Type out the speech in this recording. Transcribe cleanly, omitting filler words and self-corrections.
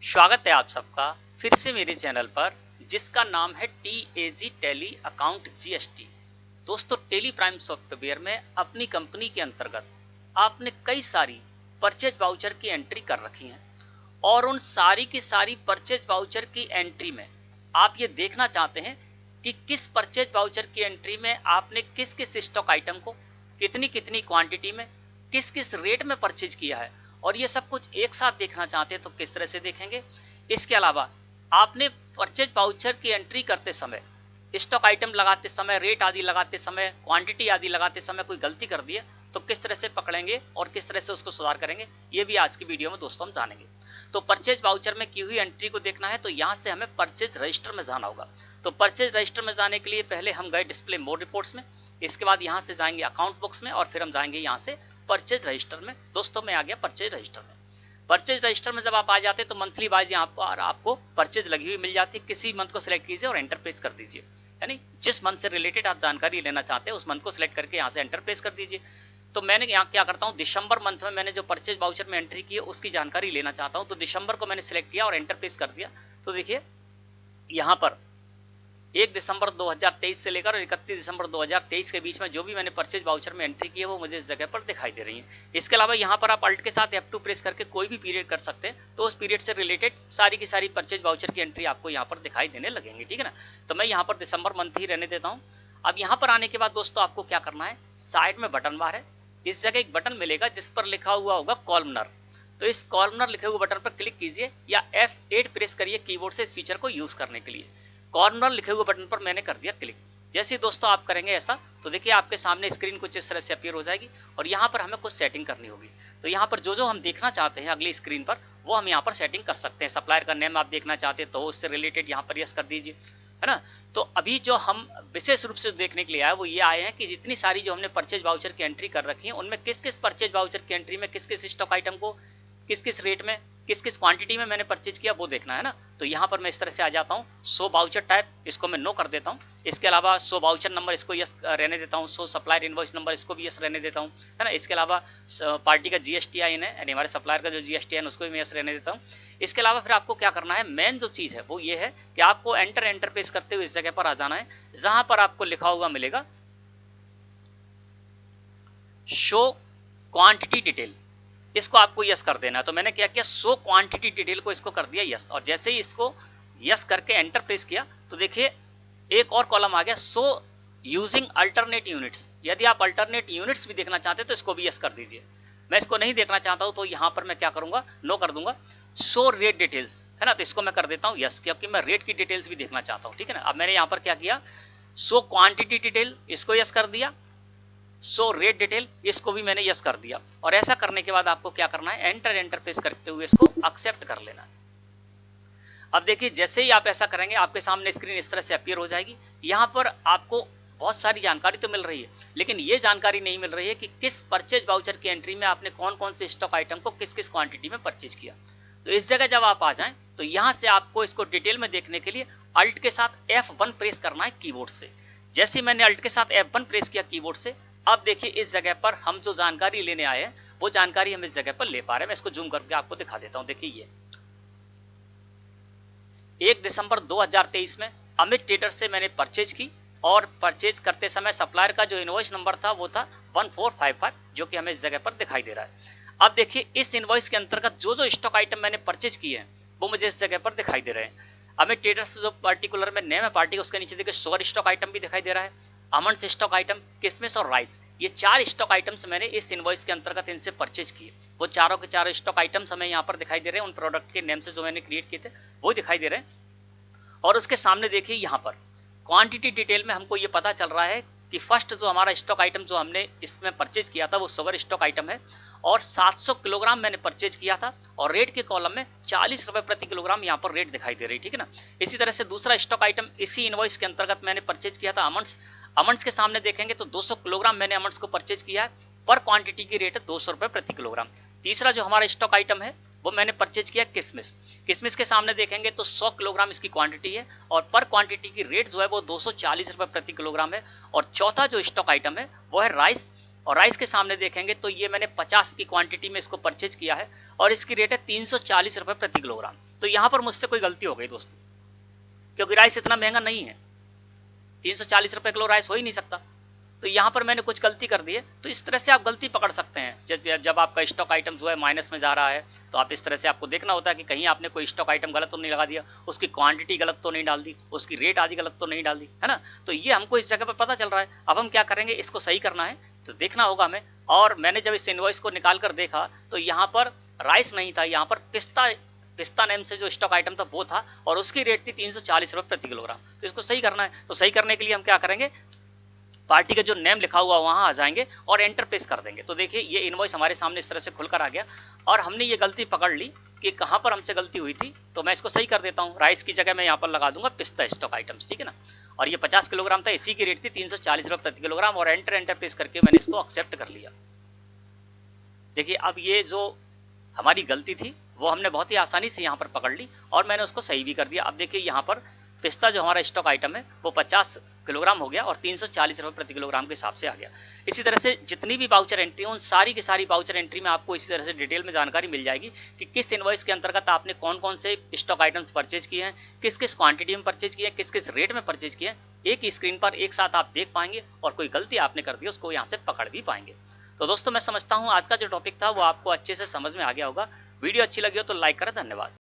स्वागत है आप सबका फिर से मेरे चैनल पर, जिसका नाम है TAG टैली अकाउंट GST। दोस्तों, टेली प्राइम सॉफ्टवेयर में अपनी कंपनी के अंतर्गत आपने कई सारी परचेज वाउचर की एंट्री कर रखी हैं और उन सारी की सारी परचेज वाउचर की एंट्री में आप ये देखना चाहते हैं कि किस परचेज वाउचर की एंट्री में आपने किस किस स्टॉक आइटम को कितनी कितनी क्वांटिटी में किस किस रेट में परचेज किया है, और ये सब कुछ एक साथ देखना चाहते हैं तो किस तरह से देखेंगे। इसके अलावा आपने परचेज वाउचर की एंट्री करते समय, स्टॉक आइटम लगाते समय, रेट आदि लगाते समय, क्वांटिटी आदि लगाते समय कोई गलती कर दी है तो किस तरह से पकड़ेंगे और किस तरह से उसको सुधार करेंगे, ये भी आज की वीडियो में दोस्तों हम जानेंगे। तो परचेज वाउचर में की हुई एंट्री को देखना है तो यहाँ से हमें परचेज रजिस्टर में जाना होगा। तो परचेज रजिस्टर में जाने के लिए पहले हम गए डिस्प्ले मोर रिपोर्ट्स में, इसके बाद यहाँ से जाएंगे अकाउंट बुक्स में और फिर हम जाएंगे यहाँ से परचेज रजिस्टर में। दोस्तों मैं आ गया परचेज रजिस्टर में। परचेज रजिस्टर में जब आप आ जाते तो मंथली वाइज यहाँ पर आपको परचेज लगी हुई मिल जाती है। किसी मंथ को सिलेक्ट कीजिए और एंटर प्रेस कर दीजिए, यानी जिस मंथ से रिलेटेड आप जानकारी लेना चाहते हैं उस मंथ को सिलेक्ट करके यहाँ से एंटर प्रेस कर दीजिए। तो मैंने यहाँ क्या करता हूँ, दिसंबर मंथ में मैंने जो परचेज वाउचर में एंट्री की है उसकी जानकारी लेना चाहता हूँ, तो दिसंबर को मैंने सिलेक्ट किया और एंटर प्रेस कर दिया। तो देखिए यहाँ पर 1 दिसंबर 2023 से लेकर 31 दिसंबर 2023 के बीच में जो भी मैंने परचेज वाउचर में एंट्री की है वो मुझे इस जगह पर दिखाई दे रही है। इसके अलावा यहाँ पर आप अल्ट के साथ F2 प्रेस करके कोई भी पीरियड कर सकते हैं, तो उस पीरियड से रिलेटेड सारी की सारी परचेज वाउचर की एंट्री आपको यहाँ पर दिखाई देने लगेंगे, ठीक है ना। तो मैं यहाँ पर दिसंबर मंथ ही रहने देता हूँ। अब यहाँ पर आने के बाद दोस्तों आपको क्या करना है, साइड में बटन बार है, इस जगह एक बटन मिलेगा जिस पर लिखा हुआ होगा कॉलमनर। तो इस कॉलमनर लिखे हुए बटन पर क्लिक कीजिए या F8 प्रेस करिए कीबोर्ड से इस फीचर को यूज करने के लिए। कॉर्नर लिखे हुए बटन पर मैंने कर दिया क्लिक। जैसे ही दोस्तों आप करेंगे ऐसा तो देखिए आपके सामने स्क्रीन कुछ इस तरह से अपीयर हो जाएगी और यहाँ पर हमें कुछ सेटिंग करनी होगी। तो यहाँ पर जो हम देखना चाहते हैं अगली स्क्रीन पर वो हम यहाँ पर सेटिंग कर सकते हैं। सप्लायर का नेम आप देखना चाहते हैं तो उससे रिलेटेड यहाँ पर यस कर दीजिए, है ना। तो अभी जो हम विशेष रूप से देखने के लिए आए वो ये आए हैं कि जितनी सारी जो हमने परचेज वाउचर की एंट्री कर रखी है उनमें किस किस परचेज वाउचर की एंट्री में किस किस स्टॉक आइटम को किस किस रेट में किस किस क्वांटिटी में मैंने परचेज किया वो देखना है ना। तो यहाँ पर मैं इस तरह से आ जाता हूँ। शो वाउचर टाइप इसको मैं नो कर देता हूँ। इसके अलावा शो वाउचर नंबर इसको यस रहने देता हूँ। शो सप्लायर इनवॉइस नंबर इसको भी यस रहने देता हूँ, है ना। इसके अलावा पार्टी का GSTIN है, यानी हमारे सप्लायर का जो GSTIN उसको भी मैं यस रहने देता हूँ। इसके अलावा फिर आपको क्या करना है, मेन जो चीज़ है वो ये है कि आपको एंटर प्रेस करते हुए इस जगह पर आ जाना है जहाँ पर आपको लिखा हुआ मिलेगा शो क्वांटिटी डिटेल, इसको आपको यस कर देना है। तो मैंने क्या किया, शो क्वांटिटी डिटेल को इसको कर दिया यस, और जैसे ही इसको यस करके एंटर प्रेस किया तो देखिए एक और कॉलम आ गया शो यूजिंग अल्टरनेट यूनिट्स। यदि आप अल्टरनेट यूनिट्स भी देखना चाहते हैं तो इसको भी यस कर दीजिए। मैं इसको नहीं देखना चाहता हूं तो यहाँ पर मैं क्या करूंगा, नो कर दूंगा। शो रेट डिटेल्स, है ना, तो इसको मैं कर देता हूँ यस, क्योंकि मैं रेट की डिटेल्स भी देखना चाहता हूँ, ठीक है ना। अब मैंने यहाँ पर क्या किया, शो क्वांटिटी डिटेल इसको यस कर दिया, सो रेट डिटेल इसको भी मैंने यस कर दिया। और ऐसा करने के बाद आपको क्या करना है, एंटर प्रेस करते हुए इसको एक्सेप्ट कर लेना है। अब देखिए जैसे ही आप ऐसा करेंगे आपके सामने स्क्रीन इस तरह से अपीयर हो जाएगी। यहाँ पर आपको बहुत सारी जानकारी तो मिल रही है, लेकिन ये जानकारी नहीं मिल रही है कि किस परचेज वाउचर की एंट्री में आपने कौन कौन से स्टॉक आइटम को किस किस क्वांटिटी में परचेज किया। तो इस जगह जब आप आ जाएं तो यहाँ से आपको इसको डिटेल में देखने के लिए अल्ट के साथ F1 प्रेस करना है कीबोर्ड से। जैसे मैंने अल्ट के साथ F1 प्रेस किया कीबोर्ड से, अब देखिए इस जगह पर हम जो जानकारी लेने आए हैं वो जानकारी हम इस जगह पर ले पा रहे हैं। मैं इसको जूम करके आपको दिखा देता हूं। देखिए ये 1 दिसंबर 2023 में अमित ट्रेडर्स से मैंने परचेज की और परचेज करते समय सप्लायर का जो इनवॉइस नंबर था वो था 1455, जो कि हमें इस जगह पर दिखाई दे रहा है। अब देखिए इस इनवॉइस के अंतर्गत जो स्टॉक आइटम मैंने परचेज किए हैं वो मुझे इस जगह पर दिखाई दे रहे हैं। अमित ट्रेडर्स जो पर्टिकुलर में नेम है पार्टी, उसके नीचे देखिए शुगर स्टॉक आइटम भी दिखाई दे रहा है, आमंड स्टॉक आइटम, किशमिश और राइस, ये 4 स्टॉक आइटम्स मैंने इस इनवॉइस के अंतर्गत इनसे परचेज किए। वो चारों के चारों स्टॉक आइटम्स हमें यहाँ पर दिखाई दे रहे हैं, उन प्रोडक्ट के नेम से जो मैंने क्रिएट किए थे वो दिखाई दे रहे हैं। और उसके सामने देखिए यहाँ पर क्वांटिटी डिटेल में हमको ये पता चल रहा है कि फर्स्ट जो हमारा स्टॉक आइटम जो हमने इसमें परचेज किया था वो शुगर स्टॉक आइटम है और 700 किलोग्राम मैंने परचेज किया था और रेट के कॉलम में 40 रुपए प्रति किलोग्राम यहाँ पर रेट दिखाई दे रही, ठीक है ना। इसी तरह से दूसरा स्टॉक आइटम इसी इनवॉइस के अंतर्गत मैंने परचेज किया था अमंड्स के सामने देखेंगे तो 200 किलोग्राम मैंने अमंड्स को परचेज किया है, पर क्वांटिटी की रेट है 200 रुपए प्रति किलोग्राम। तीसरा जो हमारा स्टॉक आइटम है वो मैंने परचेज किया किशमिश के सामने देखेंगे तो 100 किलोग्राम इसकी क्वांटिटी है और पर क्वांटिटी की रेट जो है वो 240 रुपए प्रति किलोग्राम है। और चौथा जो स्टॉक आइटम है वो है राइस, और राइस के सामने देखेंगे तो ये मैंने 50 की क्वांटिटी में इसको परचेज किया है और इसकी रेट है 340 रुपए प्रति किलोग्राम। तो यहाँ पर मुझसे कोई गलती हो गई दोस्तों, क्योंकि राइस इतना महंगा नहीं है, 340 रुपए किलो राइस हो ही नहीं सकता। तो यहाँ पर मैंने कुछ गलती कर दी है। तो इस तरह से आप गलती पकड़ सकते हैं। जब आपका स्टॉक आइटम जो है माइनस में जा रहा है, तो आप इस तरह से आपको देखना होता है कि कहीं आपने कोई स्टॉक आइटम गलत तो नहीं लगा दिया, उसकी क्वांटिटी गलत तो नहीं डाल दी, उसकी रेट आदि गलत तो नहीं डाल दी, है ना। तो ये हमको इस जगह पर पता चल रहा है। अब हम क्या करेंगे, इसको सही करना है, तो देखना होगा हमें। और मैंने जब इस इनवॉइस को निकाल कर देखा तो यहाँ पर राइस नहीं था, यहाँ पर पिस्ता नेम से जो स्टॉक आइटम था वो था, और उसकी रेट थी 340 रुपए प्रति किलोग्राम। तो इसको सही करना है। तो सही करने के लिए हम क्या करेंगे, पार्टी का जो नेम लिखा हुआ वहां आ जाएंगे और एंटर प्रेस कर देंगे। तो देखिए ये इनवॉइस हमारे सामने इस तरह से खुलकर आ गया, और हमने ये गलती पकड़ ली कि कहां पर हमसे गलती हुई थी। तो मैं इसको सही कर देता हूं, राइस की जगह मैं यहाँ पर लगा दूंगा पिस्ता स्टॉक आइटम्स, ठीक है ना। और ये 50 किलोग्राम था, इसी की रेट थी 340 रुपए प्रति किलोग्राम, और एंटर प्रेस करके मैंने इसको एक्सेप्ट कर लिया। देखिए अब ये जो हमारी गलती थी वो हमने बहुत ही आसानी से यहाँ पर पकड़ ली, और मैंने उसको सही भी कर दिया। अब देखिए यहाँ पर पिस्ता जो हमारा स्टॉक आइटम है वो 50 किलोग्राम हो गया और 340 रुपए प्रति किलोग्राम के हिसाब से आ गया। इसी तरह से जितनी भी बाउचर एंट्री उन सारी की सारी बाउचर एंट्री में आपको इसी तरह से डिटेल में जानकारी मिल जाएगी कि किस इनवॉइस के अंतर्गत आपने कौन कौन से स्टॉक आइटम्स परचेज किए हैं, किस किस क्वांटिटी में परचेज किए हैं, किस किस रेट में परचेज किए हैं। एक ही स्क्रीन पर एक साथ आप देख पाएंगे, और कोई गलती आपने कर दी उसको यहाँ से पकड़ भी पाएंगे। तो दोस्तों मैं समझता हूँ आज का जो टॉपिक था वो आपको अच्छे से समझ में आ गया होगा। वीडियो अच्छी लगी हो तो लाइक करें। धन्यवाद।